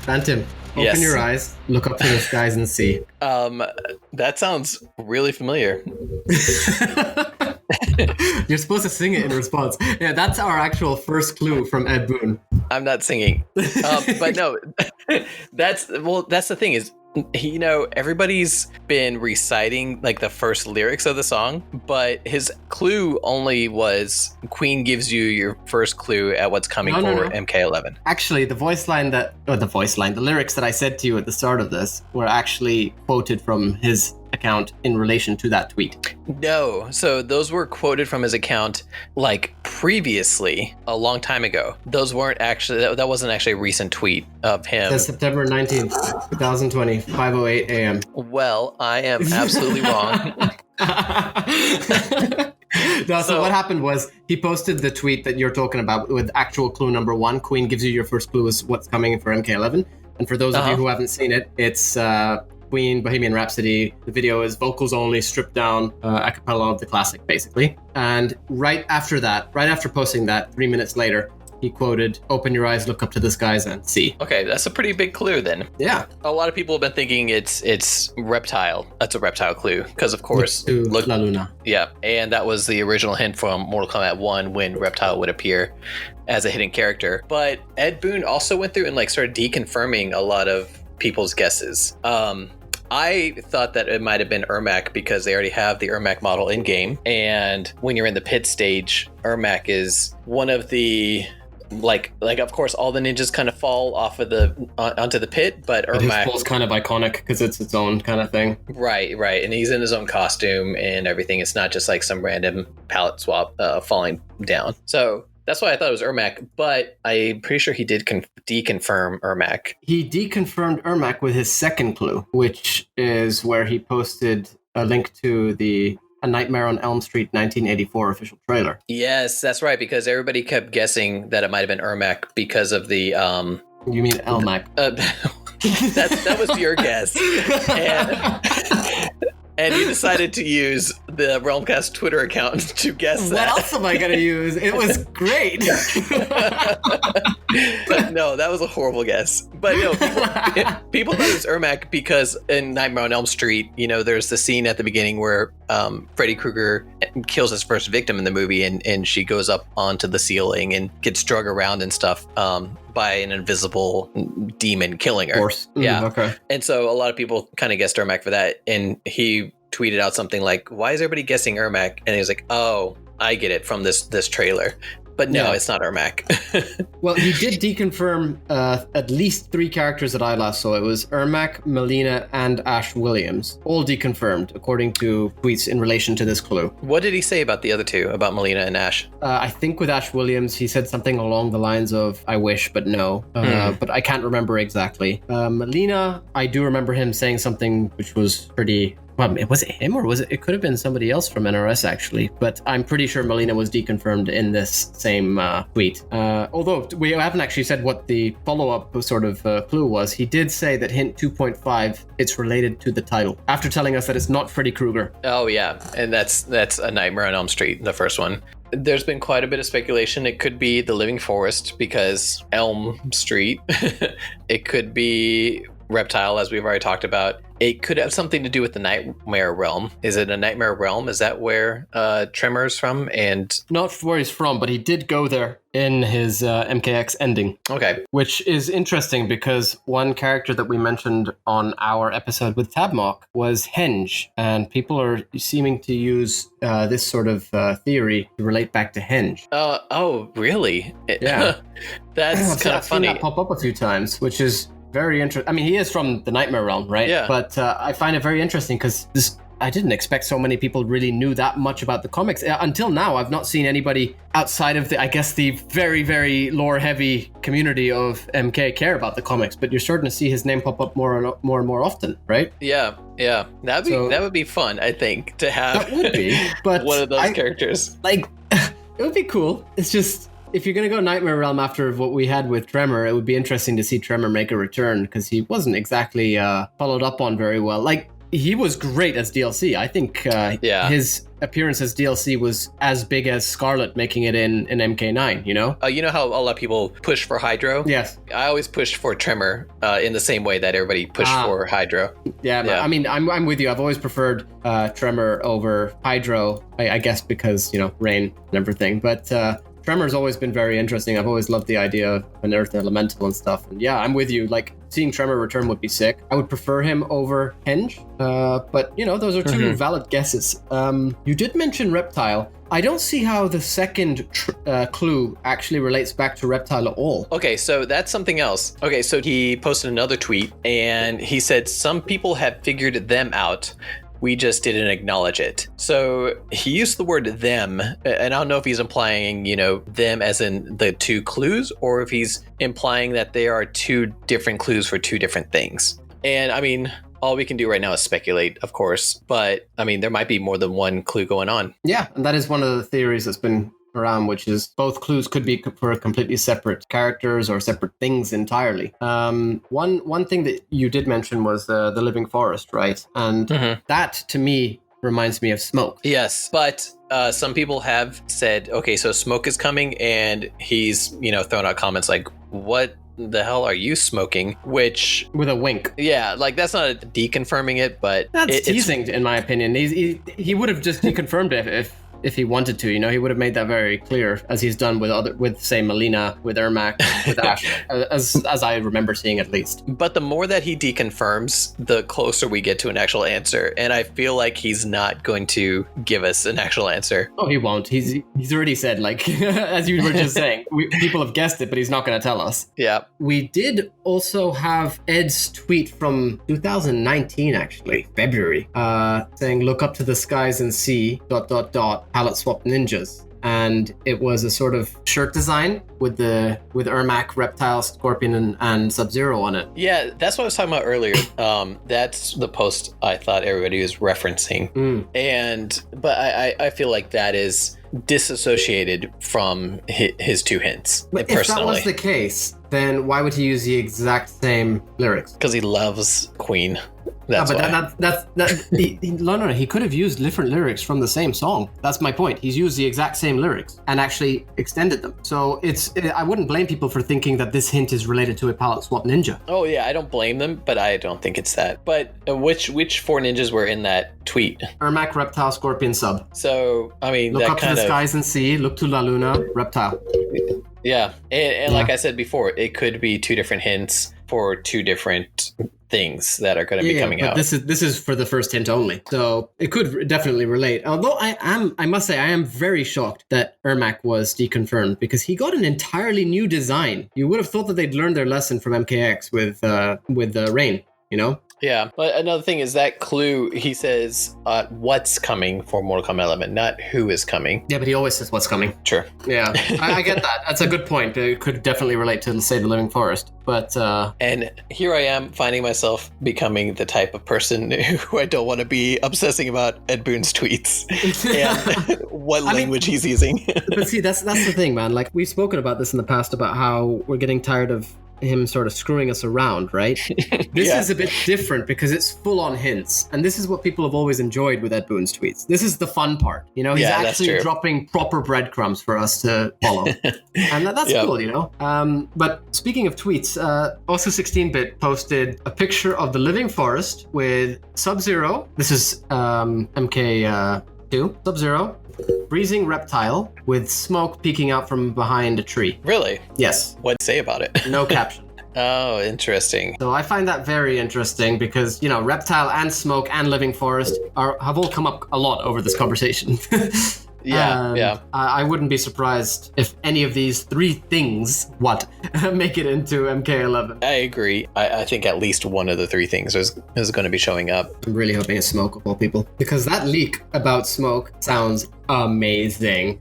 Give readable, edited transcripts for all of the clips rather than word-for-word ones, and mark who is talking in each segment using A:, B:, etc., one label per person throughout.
A: Fantim,
B: Yes.
A: open your eyes, look up to the skies and see.
B: That sounds really familiar.
A: You're supposed to sing it in response. Yeah, that's our actual first clue from Ed Boon.
B: I'm not singing. But no, that's the thing is, everybody's been reciting like the first lyrics of the song, but his clue only was Queen gives you your first clue at what's coming for MK11.
A: Actually, the lyrics that I said to you at the start of this were actually quoted from his account in relation to that tweet.
B: No, so those were quoted from his account like previously, a long time ago. Those weren't actually, that wasn't actually a recent tweet of him.
A: It says September 19th, 2020, 5:08 a.m.
B: Well, I am absolutely wrong.
A: No, so what happened was he posted the tweet that you're talking about with actual clue number 1. Queen gives you your first clue is what's coming for MK11. And for those of you who haven't seen it, it's Queen, Bohemian Rhapsody. The video is vocals only, stripped down, a cappella of the classic, basically. And right after posting that, 3 minutes later, he quoted, "Open your eyes, look up to the skies and see."
B: Okay, that's a pretty big clue then.
A: Yeah.
B: A lot of people have been thinking it's reptile. That's a reptile clue, because of course...
A: Look La Luna.
B: Yeah, and that was the original hint from Mortal Kombat 1 when Reptile would appear as a hidden character. But Ed Boon also went through and started deconfirming a lot of people's guesses. I thought that it might have been Ermac because they already have the Ermac model in game, and when you're in the pit stage, Ermac is one of the like of course all the ninjas kind of fall off of onto the pit, but Ermac,
A: his fall's kind of iconic because it's its own kind of thing.
B: Right, and he's in his own costume and everything. It's not just like some random palette swap falling down. So that's why I thought it was Ermac, but I'm pretty sure he did deconfirm Ermac.
A: He deconfirmed Ermac with his second clue, which is where he posted a link to the A Nightmare on Elm Street 1984 official trailer.
B: Yes, that's right, because everybody kept guessing that it might have been Ermac because of the...
A: You mean Elmac?
B: That was your guess. And you decided to use the Realmcast Twitter account to guess that.
A: What else am I going to use? It was great.
B: No, that was a horrible guess. But no, people thought it was Ermac because in Nightmare on Elm Street, there's the scene at the beginning where Freddy Krueger kills his first victim in the movie, and she goes up onto the ceiling and gets drug around and stuff by an invisible demon killing her. Yeah.
A: Okay.
B: And so a lot of people kind of guessed Ermac for that. And he tweeted out something like, "Why is everybody guessing Ermac?" And he was like, "Oh, I get it from this trailer." But no, it's not Ermac.
A: Well, he did deconfirm at least 3 characters that I last saw. It was Ermac, Melina, and Ash Williams. All deconfirmed, according to tweets in relation to this clue.
B: What did he say about the other 2, about Melina and Ash?
A: I think with Ash Williams, he said something along the lines of, "I wish, but no." But I can't remember exactly. Melina, I do remember him saying something which was pretty... Well, was it him or was it? It could have been somebody else from NRS actually, but I'm pretty sure Melina was deconfirmed in this same tweet. Although we haven't actually said what the follow-up sort of clue was. He did say that hint 2.5, it's related to the title, after telling us that it's not Freddy Krueger. Oh
B: yeah, and that's A Nightmare on Elm Street, the first one. There's been quite a bit of speculation. It could be the Living Forest because Elm Street. It could be Reptile, as we've already talked about. It could have something to do with the Nightmare Realm. Is it a Nightmare Realm? Is that where Tremor's from? And
A: not where he's from, but he did go there in his MKX ending.
B: Okay.
A: Which is interesting because one character that we mentioned on our episode with Tabmock was Henge, and people are seeming to use this sort of theory to relate back to Henge.
B: Oh, really?
A: Yeah.
B: That's kind of funny.
A: I've seen that pop up a few times, which is very interesting. I mean, he is from the Nightmare Realm, right?
B: Yeah.
A: But I find it very interesting because I didn't expect so many people really knew that much about the comics. Until now, I've not seen anybody outside of the very, very lore-heavy community of MK care about the comics. But you're starting to see his name pop up more and more often, right?
B: Yeah. That would be fun, I think, to have.
A: That would be, but
B: one of those characters.
A: Like, it would be cool. It's just, if you're going to go Nightmare Realm after what we had with Tremor, it would be interesting to see Tremor make a return because he wasn't exactly followed up on very well. Like, he was great as DLC. I think his appearance as DLC was as big as Scarlet making it in MK9, you know?
B: You know how a lot of people push for Hydro?
A: Yes.
B: I always pushed for Tremor in the same way that everybody pushed for Hydro.
A: Yeah. I mean, I'm with you. I've always preferred Tremor over Hydro, I guess because, you know, rain and everything. But Tremor's always been very interesting. I've always loved the idea of an Earth Elemental and stuff. And yeah, I'm with you. Like, seeing Tremor return would be sick. I would prefer him over Henge. But, you know, those are two valid guesses. You did mention Reptile. I don't see how the second clue actually relates back to Reptile at all.
B: Okay, so that's something else. Okay, so he posted another tweet, and he said, some people have figured them out. We just didn't acknowledge it. So he used the word them, and I don't know if he's implying, you know, them as in the two clues, or if he's implying that they are two different clues for two different things. And I mean, all we can do right now is speculate, of course, but I mean, there might be more than one clue going on.
A: Yeah, and that is one of the theories that's been around, which is both clues could be for completely separate characters or separate things entirely. One thing that you did mention was the living forest, right? And that to me reminds me of Smoke.
B: Yes, but some people have said, okay, so Smoke is coming, and he's, you know, thrown out comments like, what the hell are you smoking? Which,
A: with a wink.
B: Yeah, like that's not deconfirming it, but
A: that's teasing, in my opinion. He would have just deconfirmed it if he wanted to, you know, he would have made that very clear, as he's done with say Melina, with Ermac, with Ash, as I remember seeing at least.
B: But the more that he deconfirms, the closer we get to an actual answer, and I feel like he's not going to give us an actual answer.
A: Oh, he won't. He's already said, like, as you were just saying, people have guessed it, but he's not going to tell us.
B: Yeah.
A: We did also have Ed's tweet from 2019, actually, February, saying, look up to the skies and see ... palette swap ninjas. And it was a sort of shirt design with Ermac, Reptile, Scorpion, and Sub-Zero on it.
B: Yeah, that's what I was talking about earlier. That's the post I thought everybody was referencing. But I feel like that is disassociated from his two hints.
A: But
B: personally.
A: If that was the case, then why would he use the exact same lyrics?
B: Because he loves Queen. That's
A: why. He could have used different lyrics from the same song. That's my point. He's used the exact same lyrics and actually extended them. So I wouldn't blame people for thinking that this hint is related to a palette swap ninja.
B: Oh yeah, I don't blame them, but I don't think it's that. But which four ninjas were in that tweet?
A: Ermac, Reptile, Scorpion, Sub.
B: So I mean,
A: look up to the skies and see. Look to La Luna, Reptile.
B: Yeah, and like I said before, it could be two different hints for two different things that are going to be coming out.
A: This is for the first hint only, so it could definitely relate. Although I must say I am very shocked that Ermac was deconfirmed, because he got an entirely new design. You would have thought that they'd learned their lesson from MKX with Rain, you know.
B: Yeah, but another thing is that clue, he says what's coming for Mortal Kombat 11, not who is coming.
A: Yeah, but he always says what's coming.
B: Sure.
A: Yeah, I get that. That's a good point. It could definitely relate to, say, the Living Forest. But
B: and here I am finding myself becoming the type of person who I don't want to be obsessing about Ed Boon's tweets and what language he's using.
A: But see, that's the thing, man. Like, we've spoken about this in the past about how we're getting tired of him sort of screwing us around, right? This is a bit different because it's full on hints, and this is what people have always enjoyed with Ed Boon's tweets. This is the fun part, you know. He's actually dropping proper breadcrumbs for us to follow, and that's cool, you know. But speaking of tweets, also 16-bit posted a picture of the Living Forest with Sub-Zero. This is MK2 Sub-Zero. Freezing Reptile with smoke peeking out from behind a tree.
B: Really?
A: Yes.
B: What'd say about it?
A: No caption.
B: Oh, interesting.
A: So I find that very interesting because, you know, Reptile and Smoke and Living Forest have all come up a lot over this conversation.
B: Yeah.
A: I wouldn't be surprised if any of these three things make it into MK11.
B: I agree. I think at least one of the three things is going to be showing up.
A: I'm really hoping it's Smoke of all people, because that leak about Smoke sounds amazing.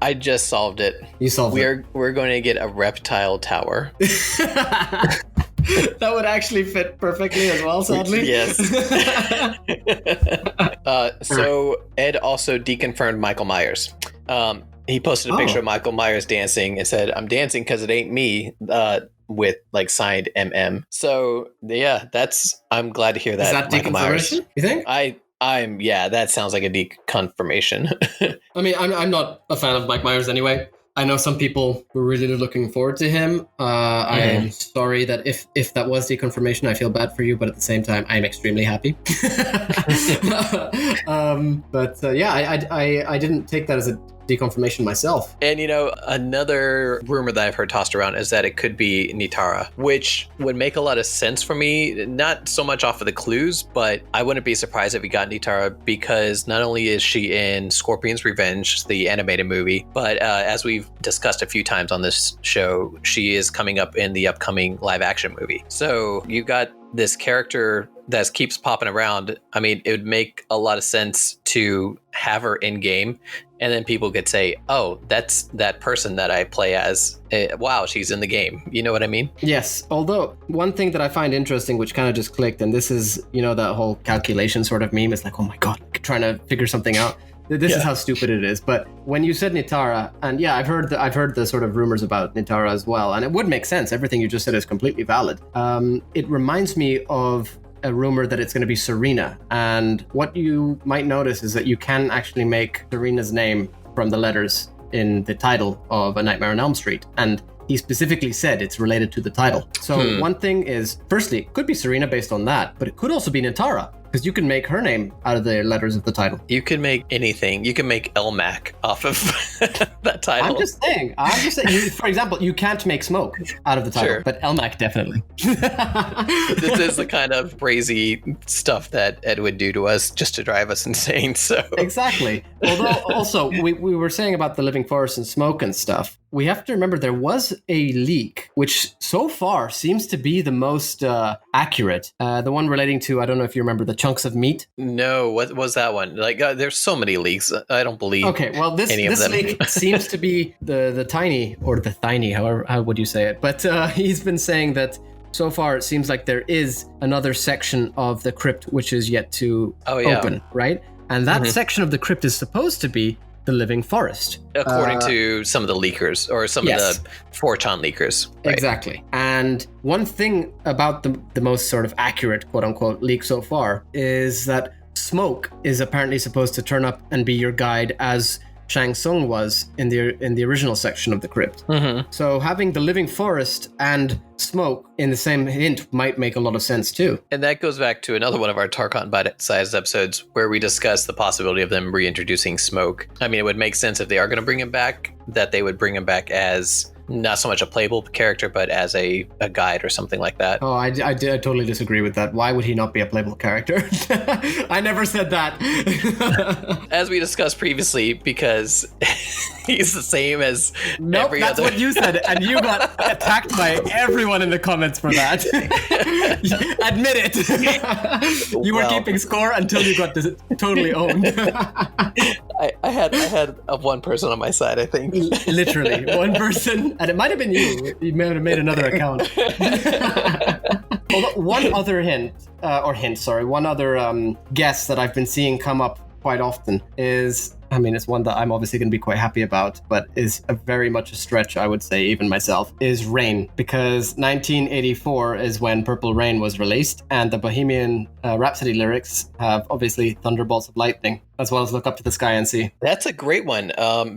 B: I just solved it.
A: You solved it.
B: We're going to get a reptile tower.
A: That would actually fit perfectly as well, sadly.
B: Yes. So Ed also deconfirmed Michael Myers. He posted a picture of Michael Myers dancing and said, "I'm dancing because it ain't me. with like signed MM. So yeah, I'm glad to hear that.
A: Is that
B: Michael Myers.
A: deconfirmation, you think?
B: That sounds like a deconfirmation.
A: I mean, I'm not a fan of Mike Myers anyway. I know some people were really looking forward to him. I am sorry that if that was deconfirmation, I feel bad for you, but at the same time, I'm extremely happy. I didn't take that as a deconfirmation myself.
B: And another rumor that I've heard tossed around is that it could be Nitara, which would make a lot of sense for me, not so much off of the clues, but I wouldn't be surprised if we got Nitara, because not only is she in Scorpion's Revenge, the animated movie, but as we've discussed a few times on this show, she is coming up in the upcoming live action movie. So you got this character that keeps popping around. I mean, it would make a lot of sense to have her in game, and then people could say, oh, that's that person that I play as. Wow, she's in the game. You know what I mean?
A: Yes. Although one thing that I find interesting, which kind of just clicked, and this is, that whole calculation sort of meme, is like, oh my God, trying to figure something out. This is how stupid it is. But when you said Nitara, and yeah, I've heard the sort of rumors about Nitara as well, and it would make sense. Everything you just said is completely valid. It reminds me of a rumor that it's going to be Serena. And what you might notice is that you can actually make Serena's name from the letters in the title of A Nightmare on Elm Street. And he specifically said it's related to the title. So one thing is, firstly, it could be Serena based on that, but it could also be Nitara, because you can make her name out of the letters of the title.
B: You can make anything. You can make Elmac off of that title.
A: I'm just saying. For example, you can't make Smoke out of the title, but Elmac definitely.
B: This is the kind of crazy stuff that Ed would do to us just to drive us insane. So
A: exactly. Although also we were saying about the Living Forest and Smoke and stuff. We have to remember there was a leak, which so far seems to be the most accurate. The one relating to, I don't know if you remember, the chunks of meat.
B: No, what was that one? Like, there's so many leaks. I don't believe.
A: Okay, well, this leak seems to be the tiny, or the tiny, however, how would you say it? But he's been saying that so far it seems like there is another section of the crypt which is yet to open, right? And that section of the crypt is supposed to be the Living Forest.
B: According to some of the leakers, or some of the 4chan leakers.
A: Right? Exactly. And one thing about the most sort of accurate, quote unquote, leak so far is that Smoke is apparently supposed to turn up and be your guide, as Shang Tsung was in the original section of the crypt. So having the Living Forest and Smoke in the same hint might make a lot of sense too.
B: And that goes back to another one of our Tarkatan Bitesize episodes where we discuss the possibility of them reintroducing Smoke. I mean, it would make sense if they are going to bring him back, that they would bring him back as not so much a playable character, but as a guide or something like that.
A: Oh, I totally disagree with that. Why would he not be a playable character? I never said that.
B: As we discussed previously, because he's the same as every
A: that's
B: other.
A: What you said, and you got attacked by everyone in the comments for that. Admit it. You were keeping score until you got totally owned.
B: I had one person on my side, I think.
A: Literally, one person. And it might have been you. You may have made another account. One other one other guess that I've been seeing come up quite often is, I mean, it's one that I'm obviously going to be quite happy about, but is very much a stretch, I would say, even myself, is Rain. Because 1984 is when Purple Rain was released, and the Bohemian Rhapsody lyrics have obviously thunderbolts of lightning, as well as Look Up to the Sky and See.
B: That's a great one,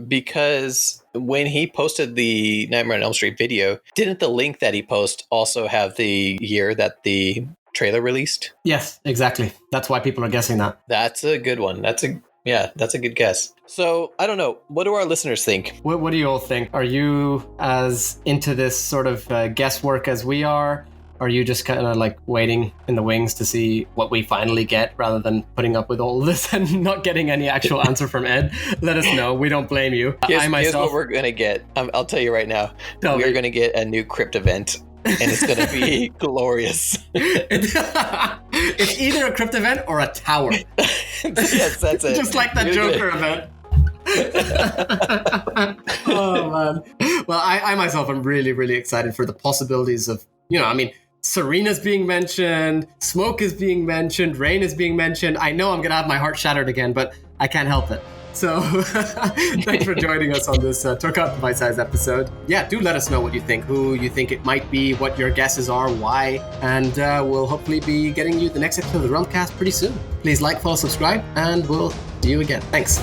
B: because when he posted the Nightmare on Elm Street video, didn't the link that he posted also have the year that the trailer released?
A: Yes, exactly. That's why people are guessing that.
B: That's a good one. That's a good guess. So, I don't know. What do our listeners think?
A: What do you all think? Are you as into this sort of guesswork as we are? Are you just kind of like waiting in the wings to see what we finally get, rather than putting up with all of this and not getting any actual answer from Ed? Let us know. We don't blame you.
B: Here's what we're going to get. I'll tell you right now. We're going to get a new crypt event. And it's going to be glorious.
A: It's either a crypt event or a tower.
B: Yes, that's it.
A: Just like that Joker event. Oh, man. Well, I myself am really, really excited for the possibilities of, Serena's being mentioned, Smoke is being mentioned, Rain is being mentioned. I know I'm going to have my heart shattered again, but I can't help it. So thanks for joining us on this Tarkatan Bitesize episode. Yeah, do let us know what you think, who you think it might be, what your guesses are, why, and we'll hopefully be getting you the next episode of the Realmcast pretty soon. Please like, follow, subscribe, and we'll see you again. Thanks.